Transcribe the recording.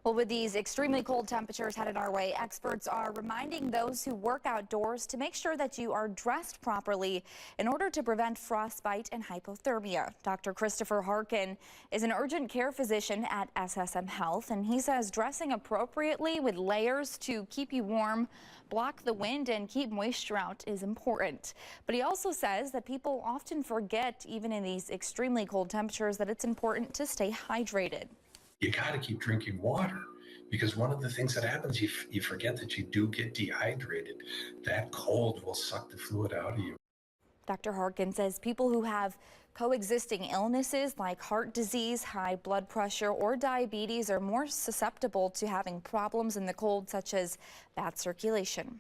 Well, with these extremely cold temperatures headed our way, experts are reminding those who work outdoors to make sure that you are dressed properly in order to prevent frostbite and hypothermia. Dr. Christopher Harkin is an urgent care physician at SSM Health, and he says dressing appropriately with layers to keep you warm, block the wind, and keep moisture out is important. But he also says that people often forget, even in these extremely cold temperatures, that it's important to stay hydrated. You got to keep drinking water because one of the things that happens, you forget that you do get dehydrated. That cold will suck the fluid out of you. Dr. Harkin says people who have coexisting illnesses like heart disease, high blood pressure, or diabetes are more susceptible to having problems in the cold, such as bad circulation.